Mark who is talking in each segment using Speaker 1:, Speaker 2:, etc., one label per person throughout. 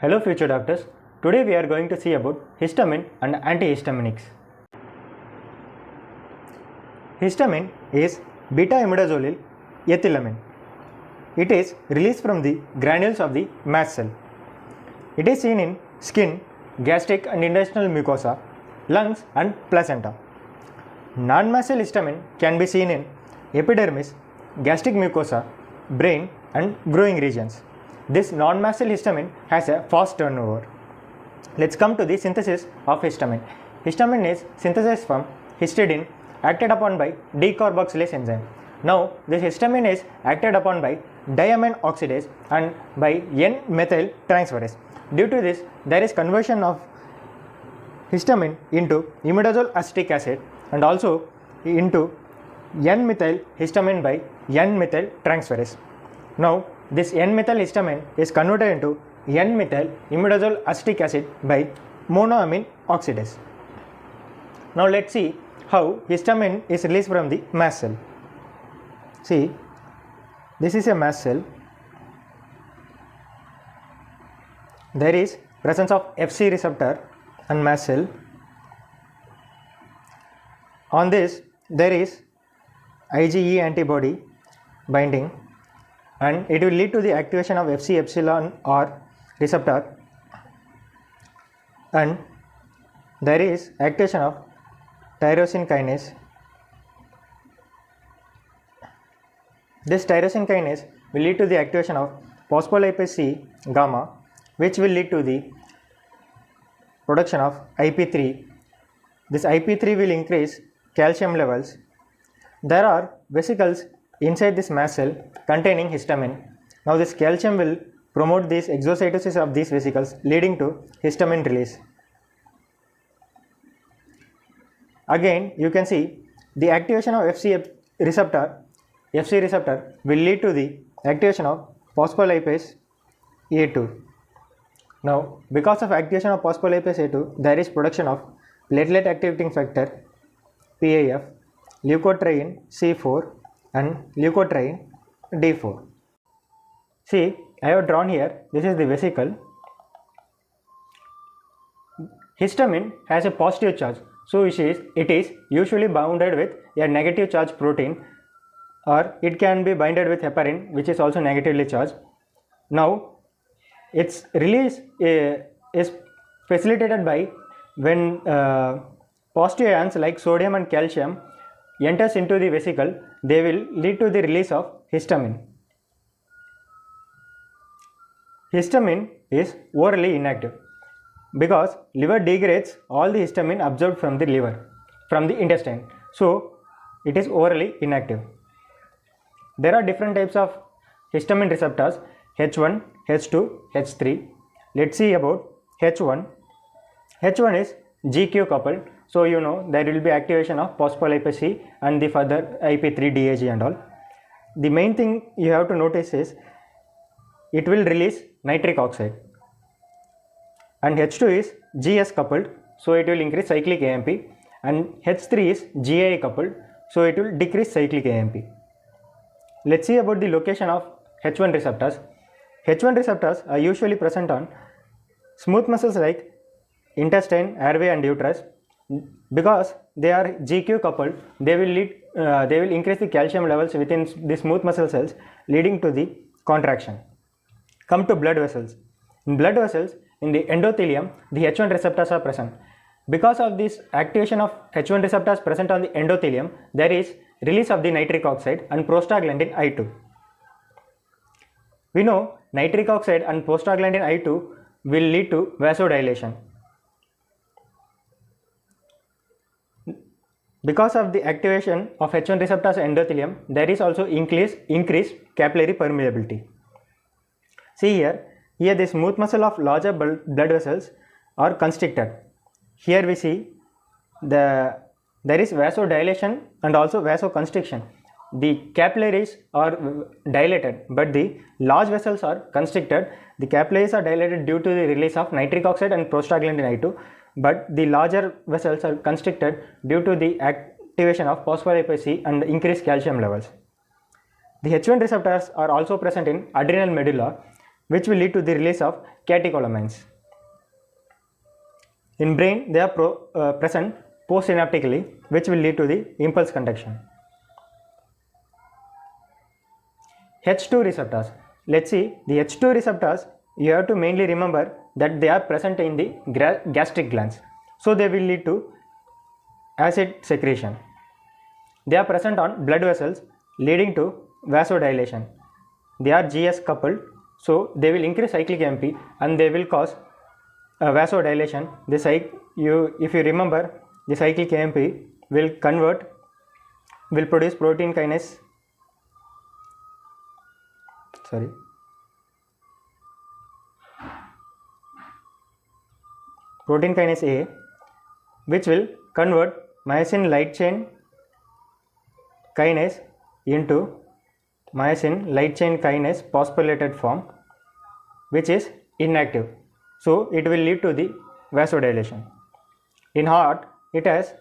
Speaker 1: Hello future doctors, today we are going to see about histamine and antihistaminics. Histamine is beta-imidazolyl ethylamine. It is released from the granules of the mast cell. It is seen in skin, gastric and intestinal mucosa, lungs and placenta. Non-mast cell histamine can be seen in epidermis, gastric mucosa, brain and growing regions. This non-mast cell histamine has a fast turnover. Let's come to the synthesis of histamine. Histamine is synthesized from histidine acted upon by decarboxylase enzyme. Now, this histamine is acted upon by diamine oxidase and by N-methyl transferase. Due to this, there is conversion of histamine into imidazole acetic acid and also into N-methyl histamine by N-methyl transferase. Now, this N-methyl histamine is converted into N-methyl imidazole acetic acid by monoamine oxidase. Now, let's see how histamine is released from the mast cell. See, this is a mast cell. There is presence of Fc receptor and mast cell. On this, there is IgE antibody binding, and it will lead to the activation of Fc epsilon R receptor, and there is activation of tyrosine kinase. This tyrosine kinase will lead to the activation of phospholipase C gamma, which will lead to the production of IP3. This IP3 will increase calcium levels. There are vesicles inside this mast cell containing histamine. Now this calcium will promote this exocytosis of these vesicles, leading to histamine release. Again, you can see the activation of Fc receptor will lead to the activation of phospholipase A2. Now, because of activation of phospholipase A2, there is production of platelet activating factor PAF, leukotriene C4 and leukotriene D4. See, I have drawn here, this is the vesicle. Histamine has a positive charge, so it is usually bounded with a negative charge protein, or it can be binded with heparin, which is also negatively charged. Now, its release is facilitated by when positive ions like sodium and calcium enters into the vesicle, they will lead to the release of histamine. Histamine is orally inactive because liver degrades all the histamine absorbed from the liver, from the intestine. So, it is orally inactive. There are different types of histamine receptors, H1, H2, H3. Let's see about H1. H1 is GQ coupled. So, you know there will be activation of phospholipase C and the further IP3 DAG and all. The main thing you have to notice is it will release nitric oxide. And H2 is GS coupled, so it will increase cyclic AMP, and H3 is GI coupled, so it will decrease cyclic AMP. Let's see about the location of H1 receptors. H1 receptors are usually present on smooth muscles like intestine, airway and uterus. Because they are GQ coupled, they will increase the calcium levels within the smooth muscle cells, leading to the contraction. Come to blood vessels. In blood vessels, in the endothelium, the H1 receptors are present. Because of this activation of H1 receptors present on the endothelium, there is release of the nitric oxide and prostaglandin I2. We know nitric oxide and prostaglandin I2 will lead to vasodilation. Because of the activation of H1 receptors endothelium, there is also increased capillary permeability. See here the smooth muscle of larger blood vessels are constricted. Here we see there is vasodilation and also vasoconstriction. The capillaries are dilated, but the large vessels are constricted. The capillaries are dilated due to the release of nitric oxide and prostaglandin I2, but the larger vessels are constricted due to the activation of phospholipase C and increased calcium levels. The H1 receptors are also present in adrenal medulla. which will lead to the release of catecholamines. In brain, they are present postsynaptically, which will lead to the impulse conduction. H2 receptors. Let's see, the H2 receptors, you have to mainly remember that they are present in the gastric glands. So they will lead to acid secretion. They are present on blood vessels, leading to vasodilation. They are GS coupled, so they will increase cyclic AMP and they will cause vasodilation. If you remember, the cyclic AMP will produce protein kinase. Protein kinase A, which will convert myosin light chain kinase into myosin light chain kinase phosphorylated form, which is inactive. So it will lead to the vasodilation. In heart, it has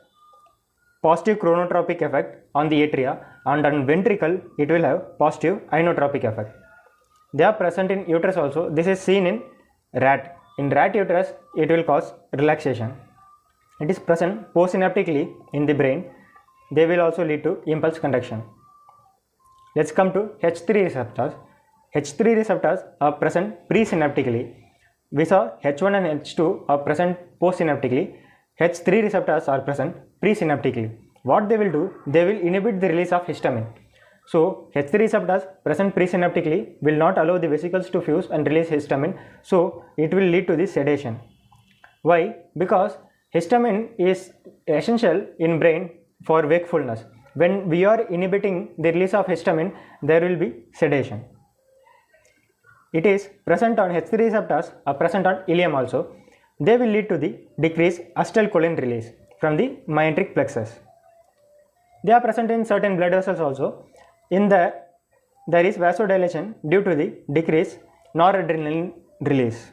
Speaker 1: positive chronotropic effect on the atria, and on ventricle it will have positive inotropic effect. They are present in uterus also. This is seen in rat. In rat uterus, it will cause relaxation. It is present postsynaptically in the brain. They will also lead to impulse conduction. Let's come to H3 receptors. H3 receptors are present presynaptically. We saw H1 and H2 are present postsynaptically. H3 receptors are present presynaptically. What they will do? They will inhibit the release of histamine. So H3 receptors present presynaptically will not allow the vesicles to fuse and release histamine. So it will lead to the sedation. Why? Because histamine is essential in brain for wakefulness. When we are inhibiting the release of histamine, there will be sedation. It is present on H3 receptors are present on ileum also. They will lead to the decreased acetylcholine release from the myenteric plexus. They are present in certain blood vessels also. There is vasodilation due to the decreased noradrenaline release.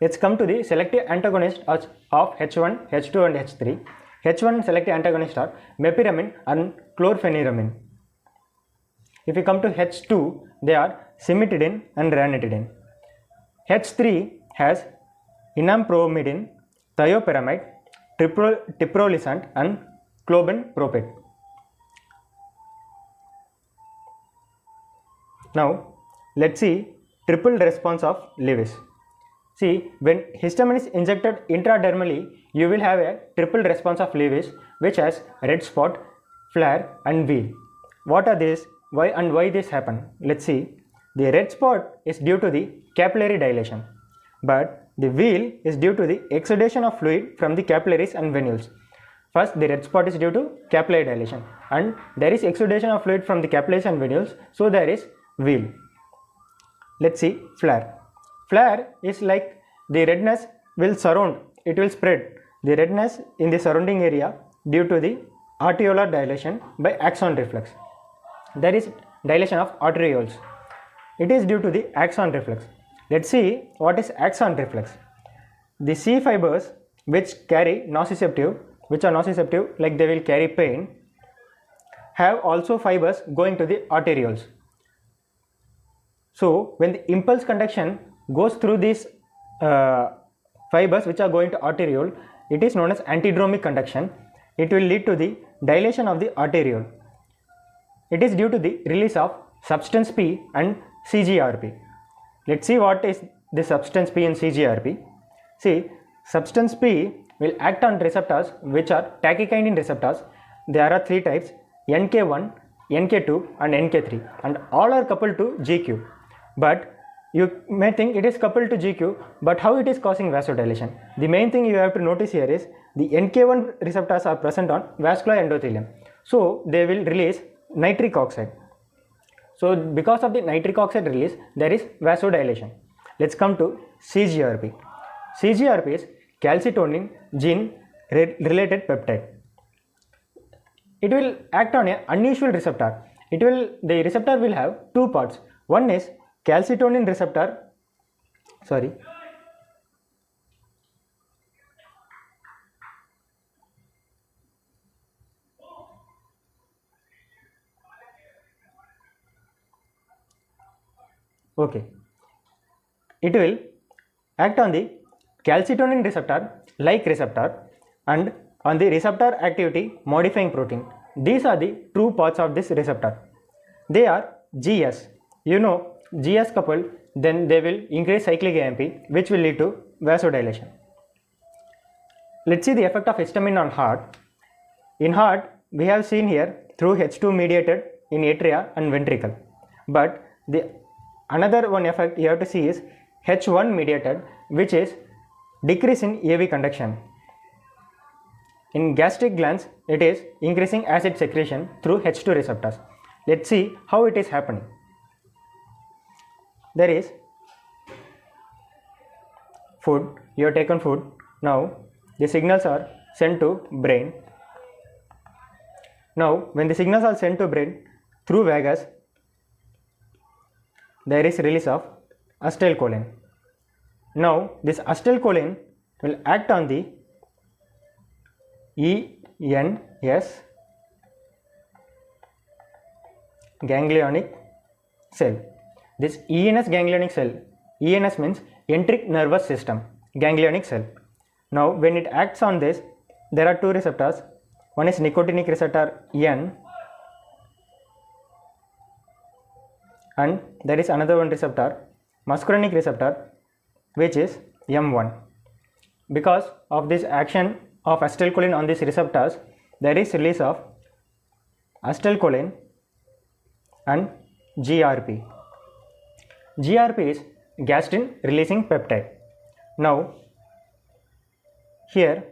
Speaker 1: Let's come to the selective antagonist of H1, H2 and H3. H1 selective antagonists are meperamine and chlorpheniramine. If we come to H2, they are cimetidine and ranitidine. H3 has enampromidine, thiopyramide, triprolizant and clobenpropate. Now let's see triple response of Lewis. See, when histamine is injected intradermally, you will have a triple response of Lewis, which has red spot, flare and wheal. What are these? Why this happen? Let's see. The red spot is due to the capillary dilation, but the wheal is due to the exudation of fluid from the capillaries and venules. First, the red spot is due to capillary dilation, and there is exudation of fluid from the capillaries and venules, so there is wheal. Let's see flare. Flare is like the redness will surround, it will spread the redness in the surrounding area due to the arteriolar dilation by axon reflex. There is dilation of arterioles. It is due to the axon reflex. Let's see what is axon reflex. The C fibers which carry nociceptive, like they will carry pain, have also fibers going to the arterioles. So when the impulse conduction goes through these fibers which are going to arteriole, it is known as antidromic conduction. It will lead to the dilation of the arteriole. It is due to the release of substance P and CGRP. Let's see what is the substance P and CGRP. See, substance P will act on receptors which are tachykinin receptors. There are three types: NK1, NK2 and NK3, and all are coupled to GQ. But you may think it is coupled to GQ, but how it is causing vasodilation? The main thing you have to notice here is the NK1 receptors are present on vascular endothelium. So they will release nitric oxide. So because of the nitric oxide release, there is vasodilation. Let's come to CGRP. CGRP is calcitonin gene related peptide. It will act on an unusual receptor. The receptor will have two parts. One is calcitonin receptor, it will act on the calcitonin receptor like receptor and on the receptor activity modifying protein. These are the true parts of this receptor. They are GS. You know, GS coupled, then they will increase cyclic AMP, which will lead to vasodilation. Let's see the effect of histamine on heart. In heart, we have seen here through H2 mediated in atria and ventricle. But the another one effect you have to see is H1 mediated, which is decrease in AV conduction. In gastric glands, it is increasing acid secretion through H2 receptors. Let's see how it is happening. There is food, you have taken food. Now the signals are sent to brain. Now when the signals are sent to brain through vagus, there is release of acetylcholine. Now this acetylcholine will act on the ENS ganglionic cell. This ENS ganglionic cell, ENS means enteric nervous system, ganglionic cell. Now when it acts on this, there are two receptors. One is nicotinic receptor N and there is another one receptor, muscarinic receptor, which is M1. Because of this action of acetylcholine on these receptors, there is release of acetylcholine and GRP. GRP is gastrin releasing peptide. Now here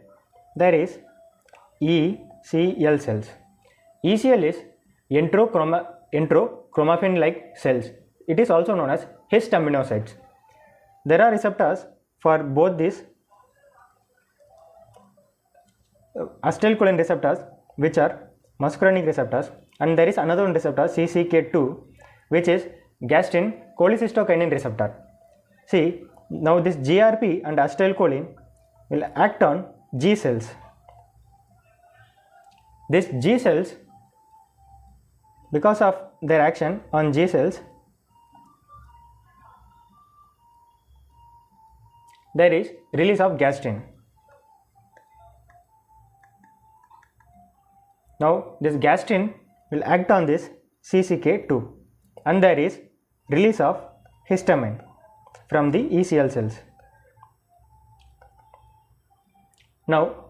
Speaker 1: there is ECL cells. ECL is enterochromaffin like cells. It is also known as histaminocytes. There are receptors for both these acetylcholine receptors, which are muscarinic receptors, and there is another one receptor CCK2, which is gastrin cholecystokinin receptor. See, now this GRP and acetylcholine will act on G cells. These G cells, because of their action on G cells, there is release of gastrin. Now this gastrin will act on this CCK2 and there is release of histamine from the ECL cells. Now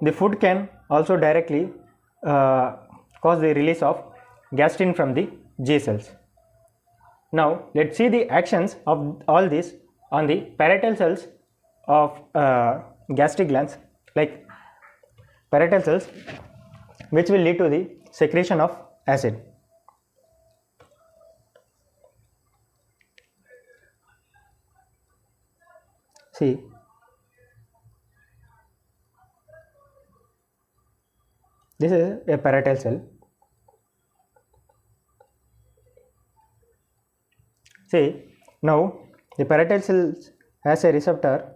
Speaker 1: the food can also directly cause the release of gastrin from the G cells. Now let's see the actions of all this on the parietal cells of gastric glands, like parietal cells, which will lead to the secretion of acid. See, this is a parietal cell. See, now the parietal cell has a receptor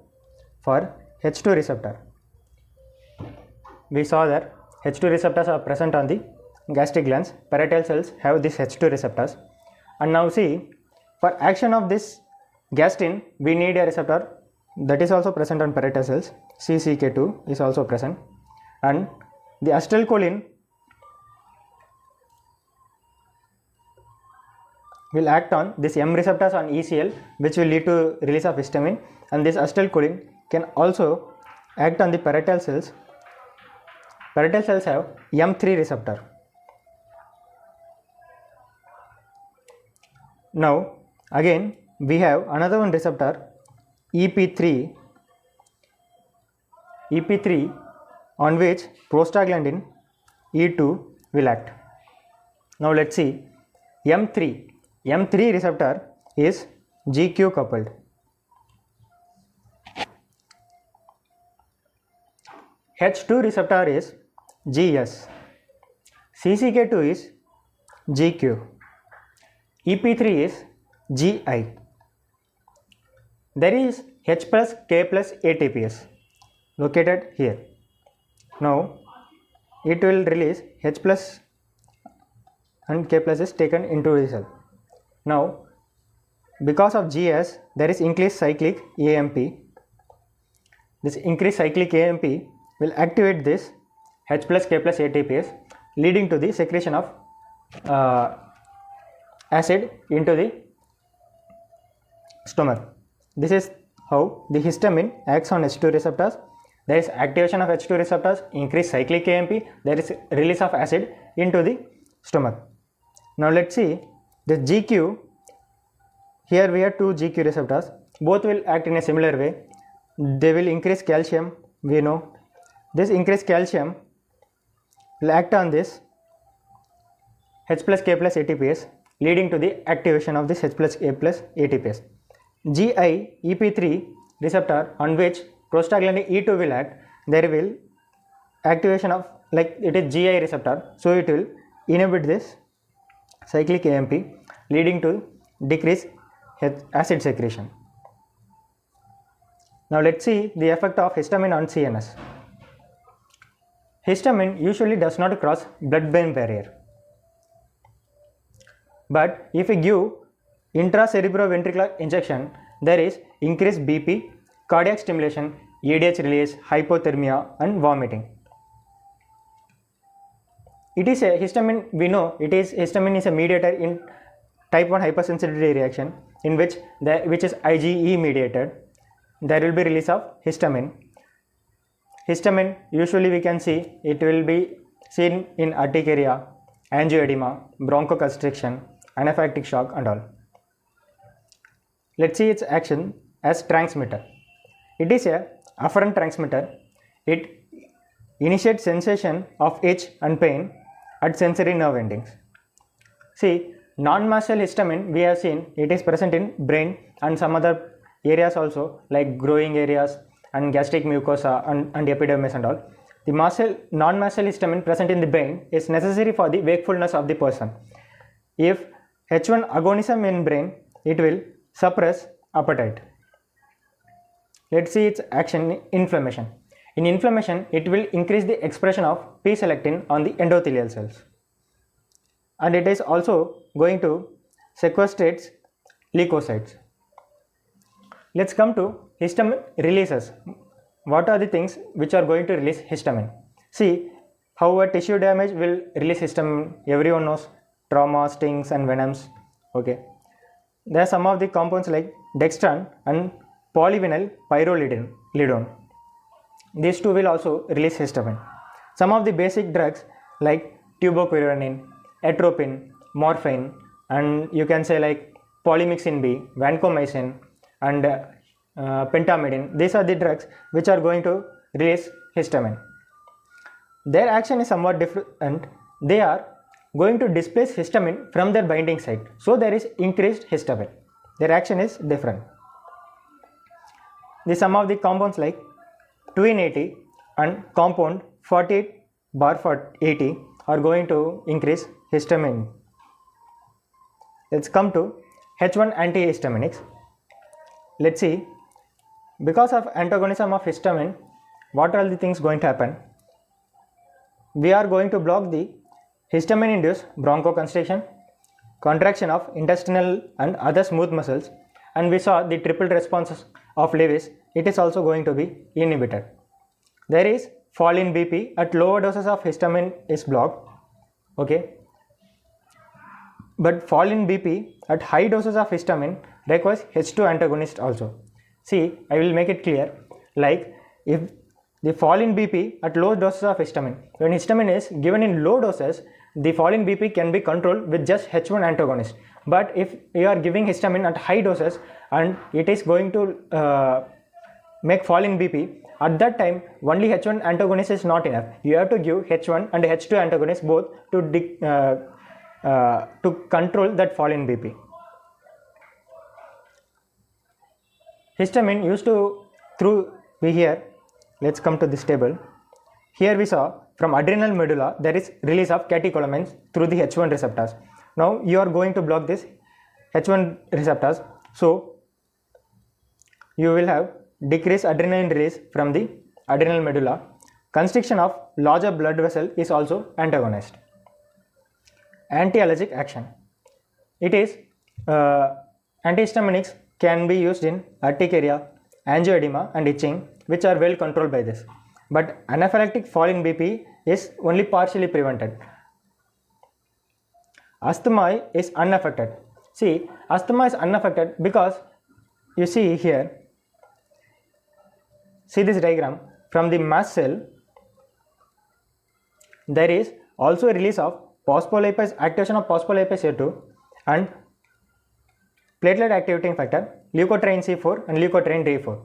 Speaker 1: for H2 receptor. We saw that H2 receptors are present on the gastric glands. Parietal cells have these H2 receptors. And now see, for action of this gastrin, we need a receptor that is also present on parietal cells. CCK2 is also present. And the acetylcholine will act on this M receptors on ECL, which will lead to release of histamine, and this acetylcholine can also act on the parietal cells. Parietal cells have M3 receptor. Now again we have another one receptor EP3 on which prostaglandin E2 will act. Now let's see, M3 receptor is GQ coupled. H2 receptor is GS, CCK2 is GQ, EP3 is GI. There is H plus K plus ATPase located here. Now it will release H plus and K plus is taken into the cell. Now, because of GS, there is increased cyclic AMP. This increased cyclic AMP will activate this H plus K plus ATPase, leading to the secretion of acid into the stomach. This is how the histamine acts on H2 receptors. There is activation of H2 receptors, increased cyclic AMP, there is release of acid into the stomach. Now let's see the GQ. Here we have two GQ receptors. Both will act in a similar way. They will increase calcium, we know. This increased calcium will act on this H plus K plus ATPase, leading to the activation of this H plus K plus ATPase. GI EP3 receptor, on which prostaglandin E2 will act, there will activation of, like it is GI receptor, so it will inhibit this cyclic AMP, leading to decreased acid secretion. Now let's see the effect of histamine on CNS. Histamine usually does not cross blood-brain barrier, but if we give intracerebroventricular injection, there is increased BP, cardiac stimulation, ADH release, hypothermia and vomiting. It is a histamine, we know histamine is a mediator in type 1 hypersensitivity reaction, in which is IgE mediated. There will be release of histamine. Histamine usually we can see it will be seen in urticaria, angioedema, bronchoconstriction, anaphylactic shock and all. Let's see its action as transmitter. It is a afferent transmitter. It initiates sensation of itch and pain at sensory nerve endings. See, non-mast cell histamine we have seen it is present in brain and some other areas also, like growing areas and gastric mucosa and epidermis and all. The non-mast cell histamine present in the brain is necessary for the wakefulness of the person. If H1 agonism in brain, it will suppress appetite. Let's see its action in inflammation. In inflammation, it will increase the expression of P-selectin on the endothelial cells, and it is also going to sequestrate leukocytes. Let's come to histamine releases. What are the things which are going to release histamine? See how a tissue damage will release histamine. Everyone knows trauma, stings and venoms. Okay, there are some of the compounds like dextran and polyvinyl pyrrolidone. These two will also release histamine. Some of the basic drugs like tuboquinone, atropine, morphine, and you can say like polymyxin B, vancomycin and pentamidine. These are the drugs which are going to release histamine. Their action is somewhat different. They are going to displace histamine from their binding site, so there is increased histamine. Their action is different. Some of the compounds like 2-in-80 and compound 48/80 are going to increase histamine. Let's come to H1 antihistaminics. Let's see, because of antagonism of histamine, what are the things going to happen? We are going to block the histamine induced bronchoconstriction, contraction of intestinal and other smooth muscles, and we saw the triple responses of Lewis. It is also going to be inhibited. There is fall in BP at lower doses of histamine is blocked. Okay, but fall in BP at high doses of histamine requires H2 antagonist also. See, I will make it clear. Like if the fall in BP at low doses of histamine, when histamine is given in low doses, the fall in BP can be controlled with just H1 antagonist. But if you are giving histamine at high doses and it is going to make fall in BP, at that time only H1 antagonist is not enough. You have to give H1 and H2 antagonist both to control that fall in BP. Histamine used to let's come to this table. Here we saw from adrenal medulla there is release of catecholamines through the H1 receptors. Now you are going to block this H1 receptors, so you will have decreased adrenaline release from the adrenal medulla. Constriction of larger blood vessel is also antagonized. Anti-allergic action. It is Antihistaminics can be used in urticaria, angioedema and itching, which are well controlled by this. But anaphylactic fall in BP is only partially prevented. Asthma is unaffected. See, asthma is unaffected because you see here, see this diagram, from the mast cell there is also a release of phospholipase, activation of phospholipase A2 and platelet activating factor, leukotriene C4 and leukotriene D4.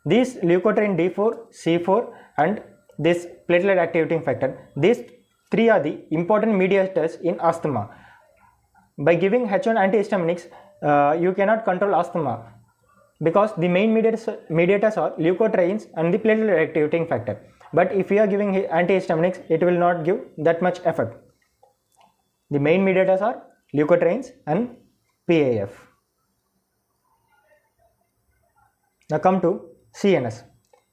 Speaker 1: These leukotriene D4, C4 and this platelet activating factor, these three are the important mediators in asthma. By giving H1 antihistaminics, you cannot control asthma because the main mediators are leukotrienes and the platelet activating factor. But if you are giving antihistaminics, it will not give that much effect. The main mediators are leukotrienes and PAF. Now come to CNS.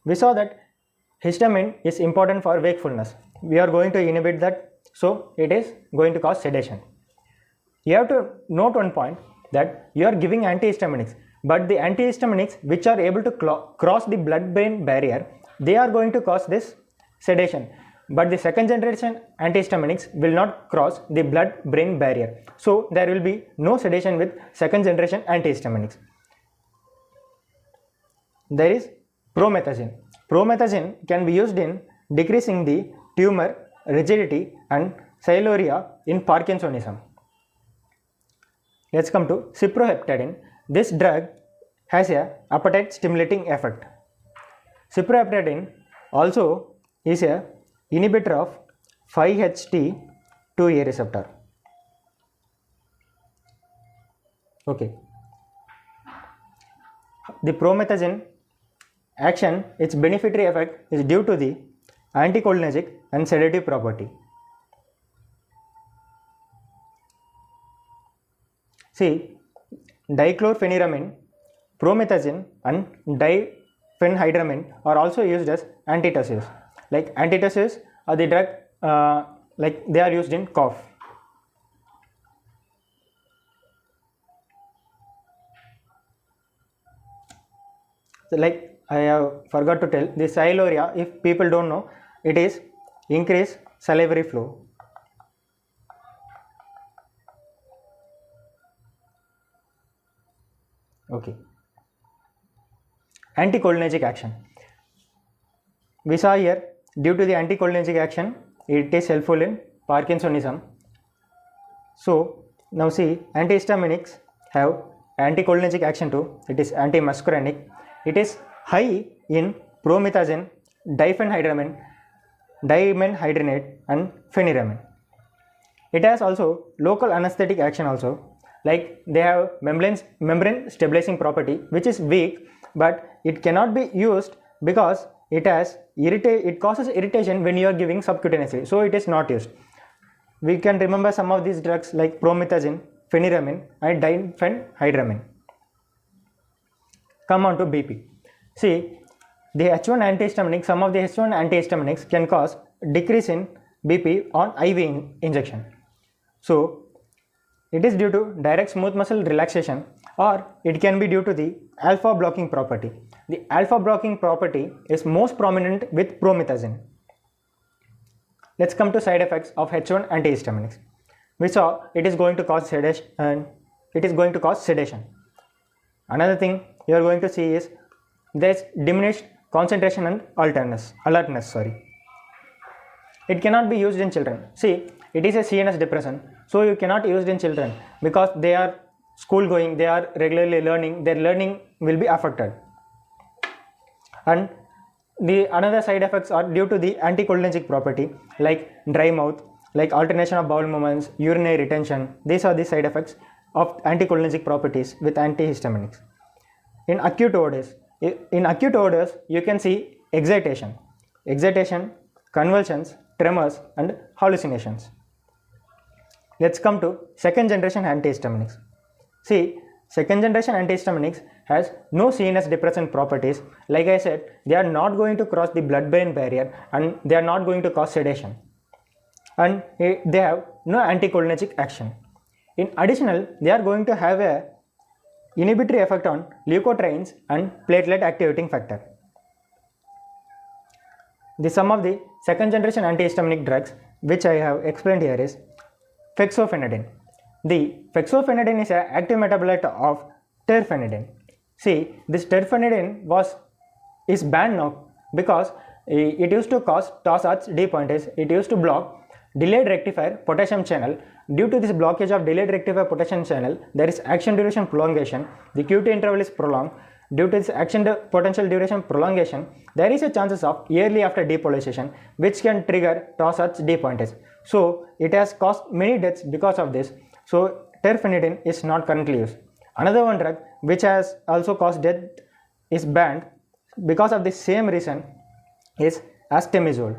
Speaker 1: We saw that histamine is important for wakefulness. We are going to inhibit that, so it is going to cause sedation. You have to note one point, that you are giving antihistaminics, but the antihistaminics which are able to cross the blood-brain barrier, they are going to cause this sedation. But the second generation antihistaminics will not cross the blood-brain barrier. So there will be no sedation with second generation antihistaminics. There is promethazine. Promethazine can be used in decreasing the tumor, rigidity and sialorrhea in Parkinsonism. Let's come to cyproheptadine. This drug has a appetite stimulating effect. Cyproheptadine also is a inhibitor of 5-HT2A receptor. Okay. The promethazine action, its beneficiary effect is due to the anticholinergic and sedative property. See, dichlorpheniramine, promethazine and diphenhydramine are also used as antitussives. Like antitussives are the drug, like they are used in cough. So like I have forgot to tell, the sialorrhea, if people don't know, it is increased salivary flow. Okay. Anticholinergic action. We saw here, due to the anticholinergic action, it is helpful in Parkinsonism. So now see, antihistaminics have anticholinergic action too. It is antimuscarinic. It is high in promethazine, diphenhydramine, dimenhydrinate and pheniramin. It has also local anesthetic action also. Like they have membrane stabilizing property, which is weak, but it cannot be used because it causes irritation when you are giving subcutaneously, so it is not used. We can remember some of these drugs like promethazine, pheniramin and diphenhydramine. Come on to BP. See, the H1 antihistaminics, some of the H1 antihistaminics can cause decrease in BP on IV injection. So it is due to direct smooth muscle relaxation, or it can be due to the alpha blocking property. The alpha blocking property is most prominent with promethazine. Let's come to side effects of H1 antihistaminics. We saw it is going to cause sedation and it is going to cause sedation. Another thing you are going to see is there is diminished concentration and alertness. It cannot be used in children. See, it is a CNS depressant, so you cannot use it in children because they are school going, they are regularly learning, their learning will be affected. And the another side effects are due to the anticholinergic property, like dry mouth, like alternation of bowel movements, urinary retention. These are the side effects of anticholinergic properties with antihistaminics. In acute overdose, you can see excitation, convulsions, tremors and hallucinations. Let's come to second generation antihistaminics. See, second generation antihistaminics has no CNS depressant properties. Like I said, they are not going to cross the blood-brain barrier and they are not going to cause sedation. And they have no anticholinergic action. In additional, they are going to have a inhibitory effect on leukotrienes and platelet activating factor. The sum of the second generation antihistaminic drugs which I have explained here is fexofenadine. The fexofenadine is an active metabolite of terfenadine. See, this terfenadine is banned now because it used to cause Torsades depointase. It used to block delayed rectifier potassium channel. Due to this blockage of delayed rectifier potassium channel, there is action duration prolongation. The QT interval is prolonged. Due to this action potential duration prolongation, there is a chances of yearly after depolarization which can trigger Torsades depointase. So it has caused many deaths because of this. So terfenadine is not currently used. Another one drug which has also caused death is banned because of the same reason is astemizole.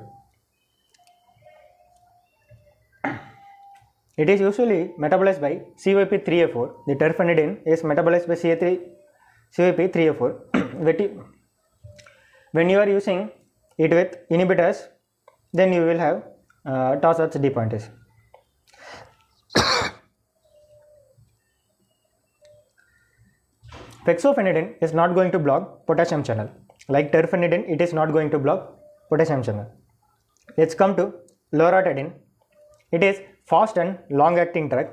Speaker 1: It is usually metabolized by CYP3A4. The terfenadine is metabolized by CYP3A4. When you are using it with inhibitors, then you will have Torsades depointase. Fexofenadine is not going to block potassium channel. Like terfenadine, it is not going to block potassium channel. Let's come to loratadine. It is fast and long acting drug.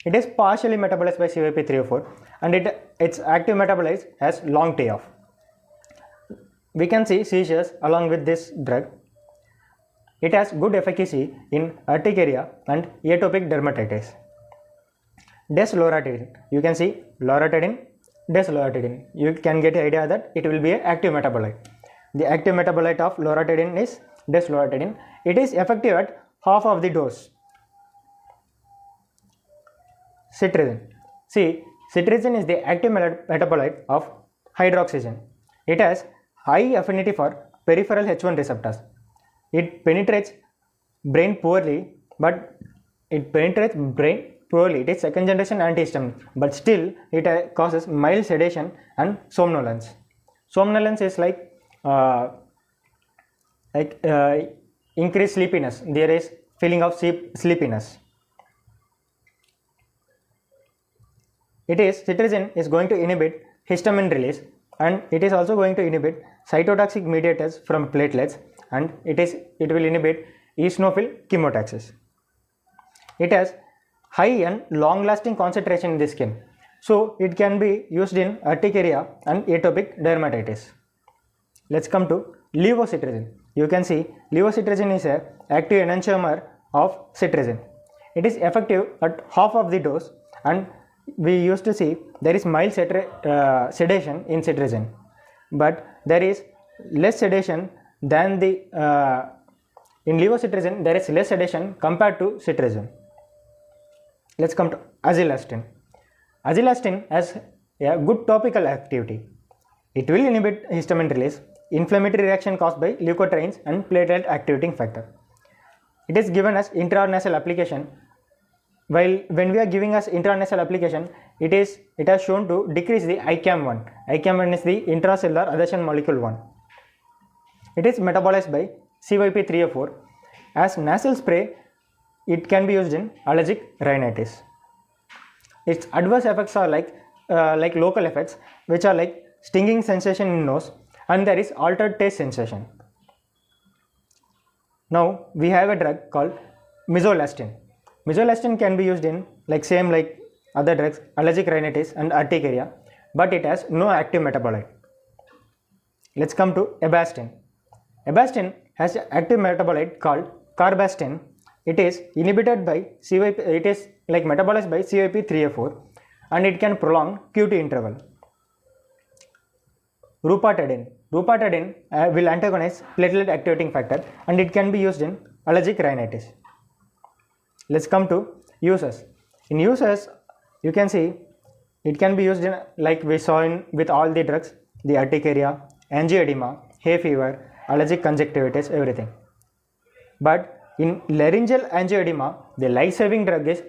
Speaker 1: It is partially metabolized by CYP3A4 and its active metabolite has long tail. We can see seizures along with this drug. It has good efficacy in urticaria and atopic dermatitis. Desloratadine. You can see loratadine, desloratadine. You can get the idea that it will be an active metabolite. The active metabolite of loratadine is desloratadine. It is effective at half of the dose. Cetirizine. See, cetirizine is the active metabolite of hydroxyzine. It has high affinity for peripheral H1 receptors. It penetrates brain poorly, It is second generation antihistamine, but still it causes mild sedation and somnolence. Somnolence is like increased sleepiness. There is feeling of sleepiness. Cetirizine is going to inhibit histamine release, and it is also going to inhibit cytotoxic mediators from platelets, and it will inhibit eosinophil chemotaxis. It has high and long lasting concentration in the skin, so it can be used in urticaria and atopic dermatitis. Let's come to levocetirizine. You can see levocetirizine is an active enantiomer of cetirizine. It is effective at half of the dose, and we used to see there is mild sedation in cetirizine, but there is less sedation than in levocetirizine. There is less sedation compared to cetirizine. Let's come to azilastine. Azilastine has a good topical activity. It will inhibit histamine release, inflammatory reaction caused by leukotrienes and platelet activating factor. It is given as intranasal application. While when we are giving us intranasal application, it has shown to decrease the ICAM1. ICAM1 is the intracellular adhesion molecule 1. It is metabolized by CYP3A4. As nasal spray, it can be used in allergic rhinitis. Its adverse effects are like local effects, which are like stinging sensation in nose, and there is altered taste sensation. Now we have a drug called misolastine. Misolastine can be used in like other drugs, allergic rhinitis and urticaria, but it has no active metabolite. Let's come to Avastin. Avastin has an active metabolite called carbastin. It is inhibited by it is like metabolized by CYP3A4, and it can prolong QT interval. Rupatadine. Rupatadine will antagonize platelet activating factor, and it can be used in allergic rhinitis. Let's come to uses. In uses, you can see it can be used in, like we saw with all the drugs, the urticaria, angioedema, hay fever, allergic conjunctivitis, everything. But in laryngeal angioedema, the life-saving drug is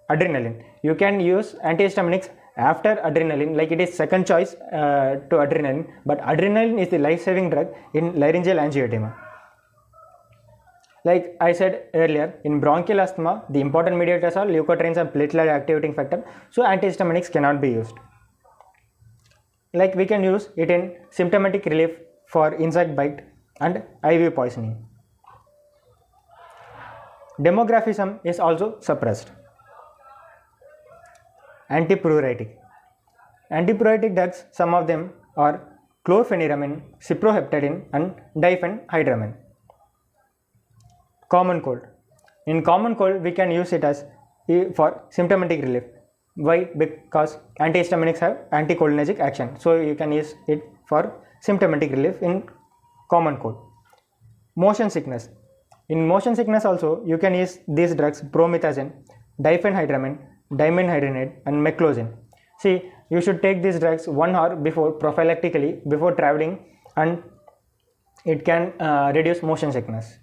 Speaker 1: adrenaline. You can use antihistaminics after adrenaline, like it is second choice to adrenaline, but adrenaline is the life-saving drug in laryngeal angioedema. Like I said earlier, in bronchial asthma, the important mediators are leukotrienes and platelet activating factor, so antihistaminics cannot be used. Like we can use it in symptomatic relief for insect bite and IV poisoning. Demographism is also suppressed. Antipruritic. Antipruritic drugs, some of them are chlorpheniramine, cyproheptadine and diphenhydramine. Common cold. In common cold, we can use it as for symptomatic relief. Why? Because antihistaminics have anticholinergic action. So you can use it for symptomatic relief in common cold. Motion sickness. In motion sickness also, you can use these drugs promethazine, diphenhydramine, dimenhydrinate and meclozine. See, you should take these drugs 1 hour before prophylactically before traveling, and it can reduce motion sickness.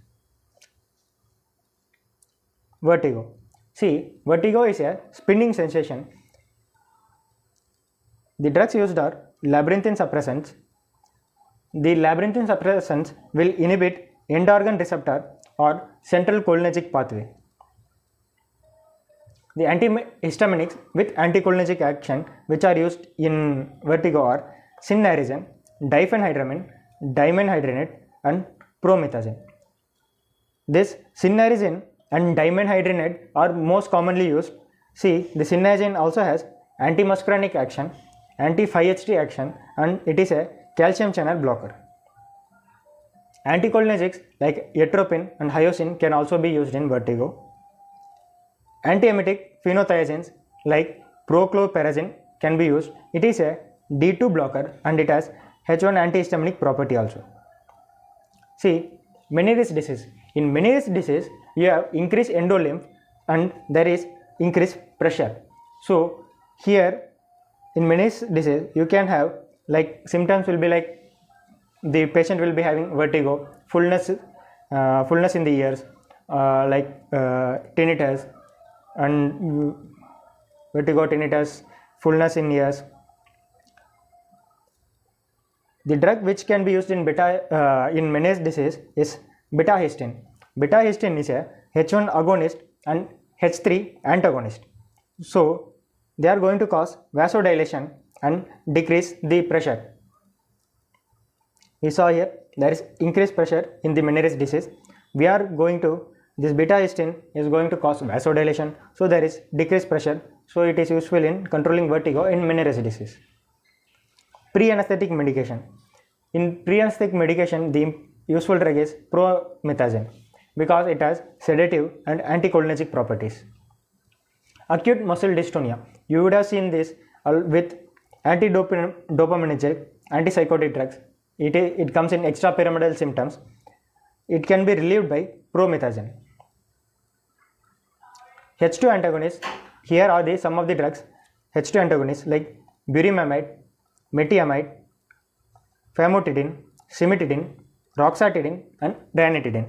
Speaker 1: Vertigo. See, vertigo is a spinning sensation. The drugs used are labyrinthine suppressants. The labyrinthine suppressants will inhibit end organ receptor or central cholinergic pathway. The antihistaminics with anticholinergic action which are used in vertigo are cinnarizine, diphenhydramine, dimenhydrinate and promethazine. This cinnarizine and dimenhydrinate are most commonly used. See, the cinnarizine also has antimuscarinic action, anti-5-HT action, and it is a calcium channel blocker. Anticholinergics like atropine and hyoscine can also be used in vertigo. Antiemetic phenothiazines like prochlorperazine can be used. It is a D2 blocker and it has H1 antihistaminic property also. See, Meniere's disease. In Meniere's disease, you have increased endolymph and there is increased pressure. So here in Meniere's disease, you can have like symptoms will be like the patient will be having vertigo, fullness in the ears, tinnitus and vertigo, tinnitus, fullness in ears. The drug which can be used in Meniere's disease is betahistine. Betahistine is a H1 agonist and H3 antagonist. So they are going to cause vasodilation and decrease the pressure. We saw here there is increased pressure in the Meniere's disease. We are going to, this betahistine is going to cause vasodilation, so there is decreased pressure. So it is useful in controlling vertigo in Meniere's disease. Pre-anesthetic medication. In pre-anesthetic medication, the useful drug is promethazine because it has sedative and anticholinergic properties. Acute muscle dystonia. You would have seen this with antidopaminergic, antipsychotic drugs. It comes in extrapyramidal symptoms. It can be relieved by promethazine. H2 antagonists. Here are some of the drugs. H2 antagonists like burimamide, metiamide, famotidine, cimetidine, roxatidine and ranitidine.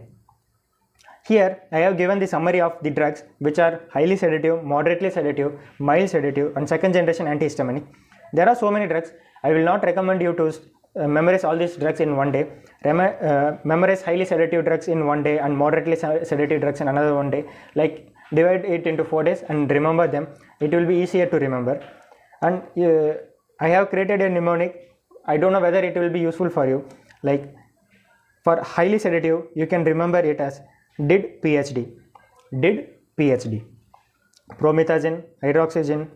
Speaker 1: Here I have given the summary of the drugs which are highly sedative, moderately sedative, mild sedative and second generation antihistaminic. There are so many drugs. I will not recommend you to memorize all these drugs in one day. Memorize highly sedative drugs in one day and moderately sedative drugs in another one day. Like divide it into 4 days and remember them. It will be easier to remember. And I have created a mnemonic. I don't know whether it will be useful for you. Like for highly sedative, you can remember it as DID PhD. DID PhD. Promethazine, hydroxyzine,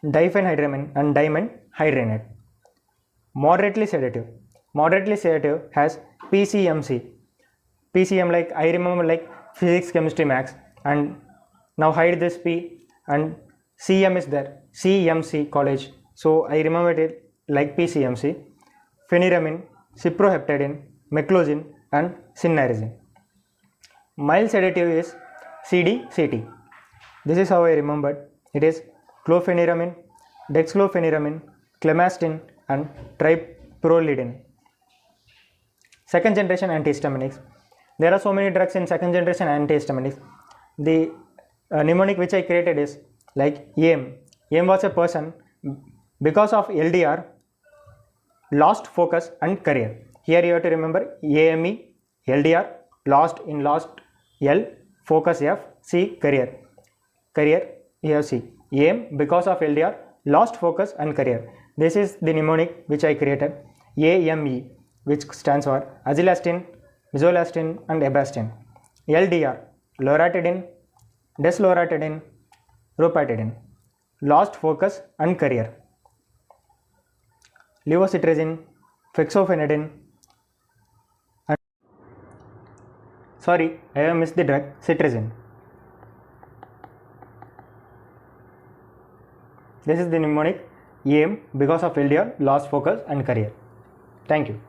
Speaker 1: diphenhydramine and dimenhydrinate. Moderately sedative. Moderately sedative has PCMC. PCM, like I remember like physics, chemistry, max, and now hide this P and CM is there. CMC college. So I remember it like PCMC. Pheniramin, cyproheptadine, meclozine and cinnarizine. Mild sedative is CDCT. This is how I remembered. It is chlorpheniramine, dexclorpheniramine, clemastine and tripyrolidine. Second generation antihistaminics. There are so many drugs in second generation antihistaminics. The mnemonic which I created is like AIM. AIM was a person because of LDR lost focus and career. Here you have to remember AME, LDR, lost L. Focus F. C. Career. Career, you have C. Aim because of LDR, lost focus and career. This is the mnemonic which I created. AME, which stands for azilastin, misolastin and ebastin. LDR, loratadine, desloratadine, ropatadine. Lost focus and career. Levocetirizine, fexofenadine. And sorry, I have missed the drug, cetirizine. This is the mnemonic. Aim because of LDR, lost focus and career. Thank you.